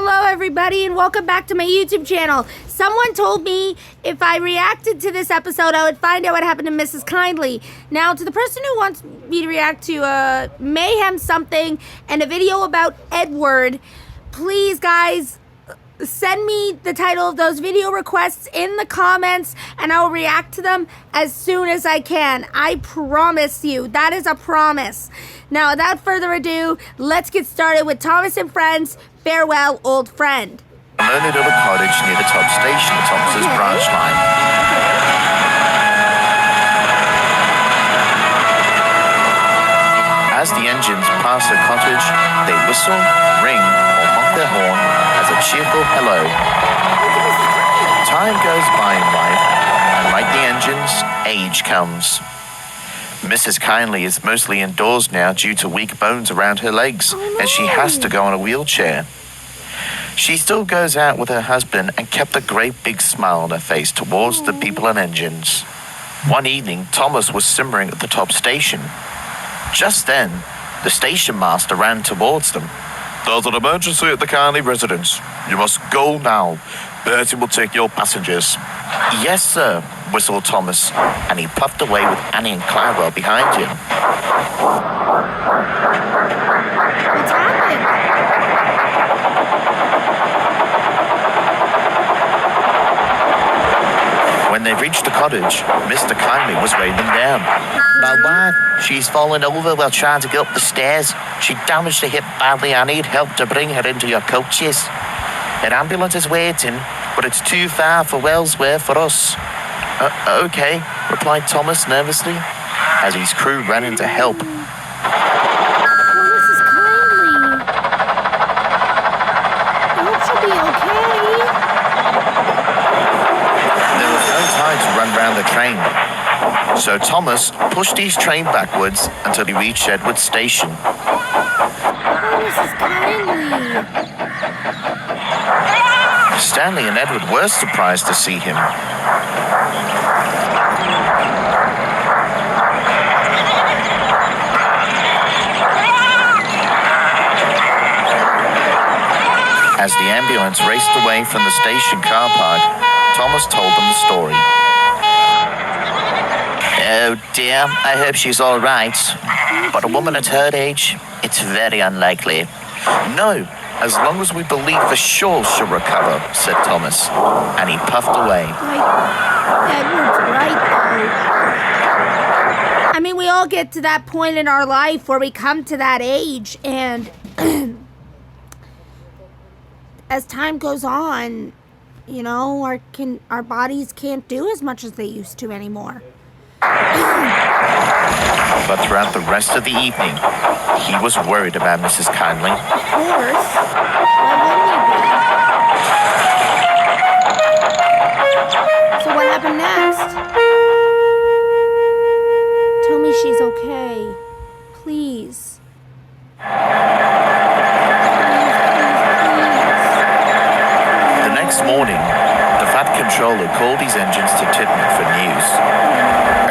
Hello everybody and welcome back to my YouTube channel. Someone told me if I reacted to this episode, I would find out what happened to Mrs. Kindly. Now, to the person who wants me to react to Mayhem something and a video about Edward, please guys, send me the title of those video requests in the comments and I will react to them as soon as I can. I promise you. That is a promise. Now, without further ado, let's get started with Thomas and Friends, Farewell, Old Friend. A lonely little cottage near the top station of Thomas's branch line. As the engines pass the cottage, they whistle, ring, or honk their horn as a cheerful hello. Time goes by in life, and like the engines, age comes. Mrs. Kindly is mostly indoors now due to weak bones around her legs, and she has to go in a wheelchair. She still goes out with her husband and kept a great big smile on her face towards the people and engines. One evening, Thomas was simmering at the top station. Just then, the station master ran towards them. "There's an emergency at the Kindly residence. You must go now. Bertie will take your passengers." "Yes, sir," whistled Thomas, and he puffed away with Annie and Cladwell behind him. What's happening? When they reached the cottage, Mr. Kindly was weighing them down. "My wife, she's fallen over while trying to get up the stairs. She damaged her hip badly. I need help to bring her into your coaches. An ambulance is waiting, but it's too far for Wellsworth for us." Okay, replied Thomas nervously, as his crew ran in to help. Oh, Mrs. Kindly. I hope she'll be okay. There was no time to run round the train, so Thomas pushed his train backwards until he reached Edward Station. Oh, Mrs. Kindly. Stanley and Edward were surprised to see him. As the ambulance raced away from the station car park, Thomas told them the story. "Oh dear, I hope she's all right. But a woman at her age, it's very unlikely." "No, as long as we believe for sure she'll recover," said Thomas, and he puffed away. Edward's right, though. I mean, we all get to that point in our life where we come to that age, and as time goes on, you know, our bodies can't do as much as they used to anymore. But throughout the rest of the evening, he was worried about Mrs. Kindly. Of course. Why wouldn't he be? So what happened next? Tell me she's okay. Please. The next morning, the Fat Controller called his engines to Tidmouth for news.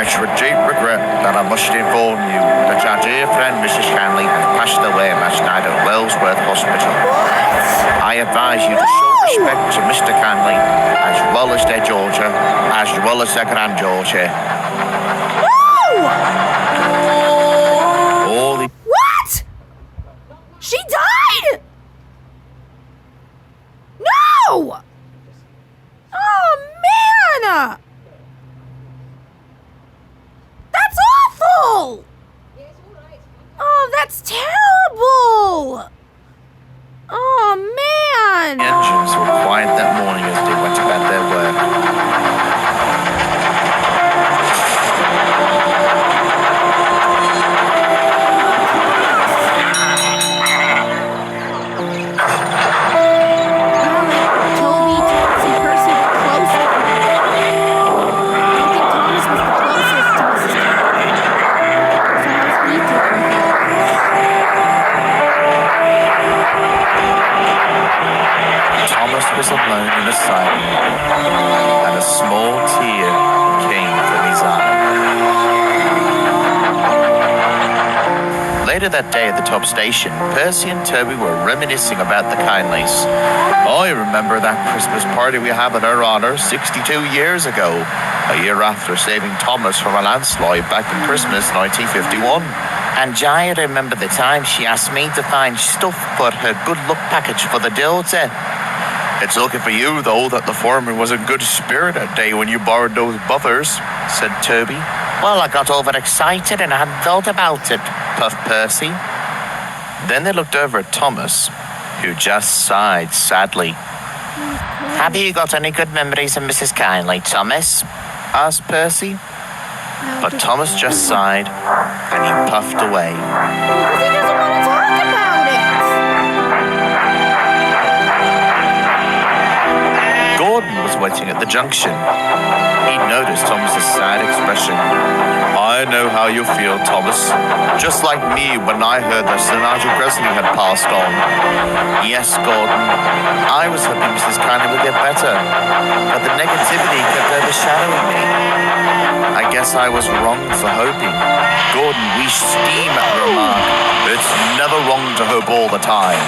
"It's with deep regret that I must inform you that our dear friend Mrs. Kindly has passed away last night at Wellsworth Hospital. I advise you to show respect to Mr. Kindly, as well as their daughter, as well as their granddaughter." All the What? She died? No! Oh, man! That's awful! Oh, that's terrible! Oh, man! engines were quiet that morning as they went about their work. Toby, Thomas, and Percy were close with her. I think Thomas was the closest to Mrs. Kindly. So how's he doing? Thomas was alone in the siding, and a small tear came from his eye. Later that day at the top station, Percy and Toby were reminiscing about the Kindleys. I remember that Christmas party we had at our honor 62 years ago, a year after saving Thomas from a landslide back in Christmas 1951. And I remember the time she asked me to find stuff for her good luck package for the daughter. It's lucky for you, though, that the foreman was in good spirit that day when you borrowed those buffers, said Toby. Well, I got overexcited and I hadn't thought about it, puffed Percy. Then they looked over at Thomas, who just sighed sadly. Have you got any good memories of Mrs. Kindley, Thomas? Asked Percy. But Thomas just sighed and he puffed away. Because he doesn't want to talk about it. Gordon was waiting at the junction. He'd noticed Thomas's sad expression. I know how you feel, Thomas. Just like me when I heard that Sir Nigel Gresley had passed on. Yes, Gordon. I was hoping Mrs. Kindley would get better, but the negativity kept overshadowing me. I guess I was wrong for hoping. Gordon reached steam at the remark. It's never wrong to hope all the time.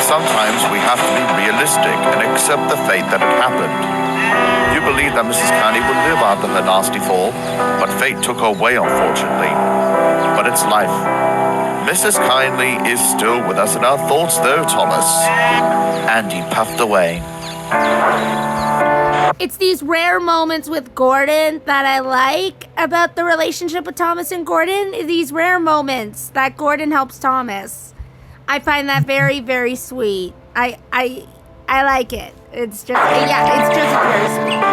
Sometimes we have to be realistic and accept the fate that had happened. You believe that Mrs. Kindley would live after her nasty fall, but fate took her away, unfortunately. But it's life. Mrs. Kindley is still with us in our thoughts, though, Thomas. And he puffed away. It's these rare moments with Gordon that I like about the relationship with Thomas and Gordon. These rare moments that Gordon helps Thomas. I find that very, very sweet. I like it. It's just, yeah, it's just very sweet. I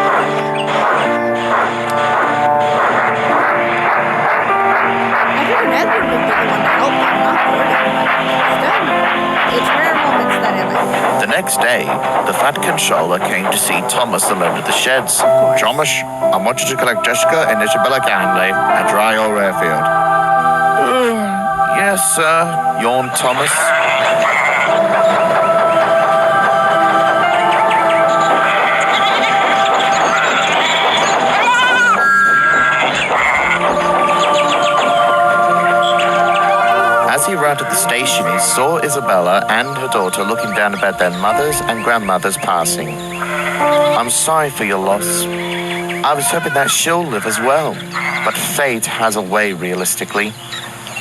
think Edward would be the one to help him, not Gordon. Still, it's rare moments that I like. The next day, the Fat Controller came to see Thomas alone at the sheds. Thomas, I want you to collect Jessica and Isabella Kindley at Dry Old Airfield. Yes, sir, yawned Thomas. As he arrived at the station, he saw Isabella and her daughter looking down about their mothers and grandmothers passing. I'm sorry for your loss. I was hoping that she'll live as well, but fate has a way realistically,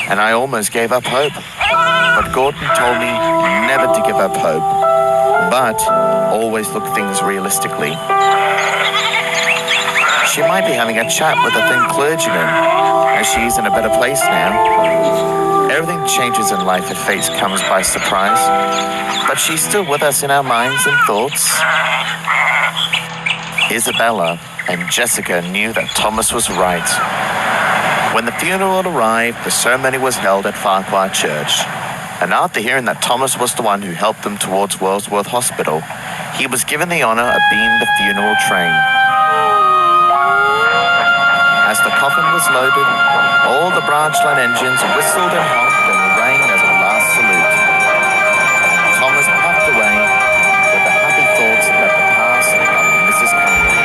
and I almost gave up hope. But Gordon told me never to give up hope, but always look things realistically. She might be having a chat with a thin clergyman, as she's in a better place now. Everything changes in life if fate comes by surprise, but she's still with us in our minds and thoughts. Isabella and Jessica knew that Thomas was right. When the funeral arrived, the ceremony was held at Farquhar Church, and after hearing that Thomas was the one who helped them towards Wordsworth Hospital, he was given the honor of being the funeral train. As the coffin was loaded, all the branch line engines whistled and honked and rang as a last salute. Thomas puffed away with the happy thoughts about the passing of Mrs. Kindley.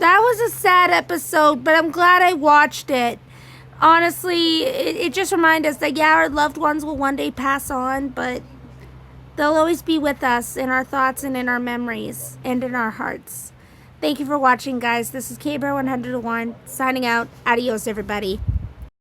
That was a sad episode, but I'm glad I watched it. Honestly, it just reminds us that, yeah, our loved ones will one day pass on, but they'll always be with us in our thoughts and in our memories and in our hearts. Thank you for watching, guys. This is KBear101 signing out. Adios, everybody.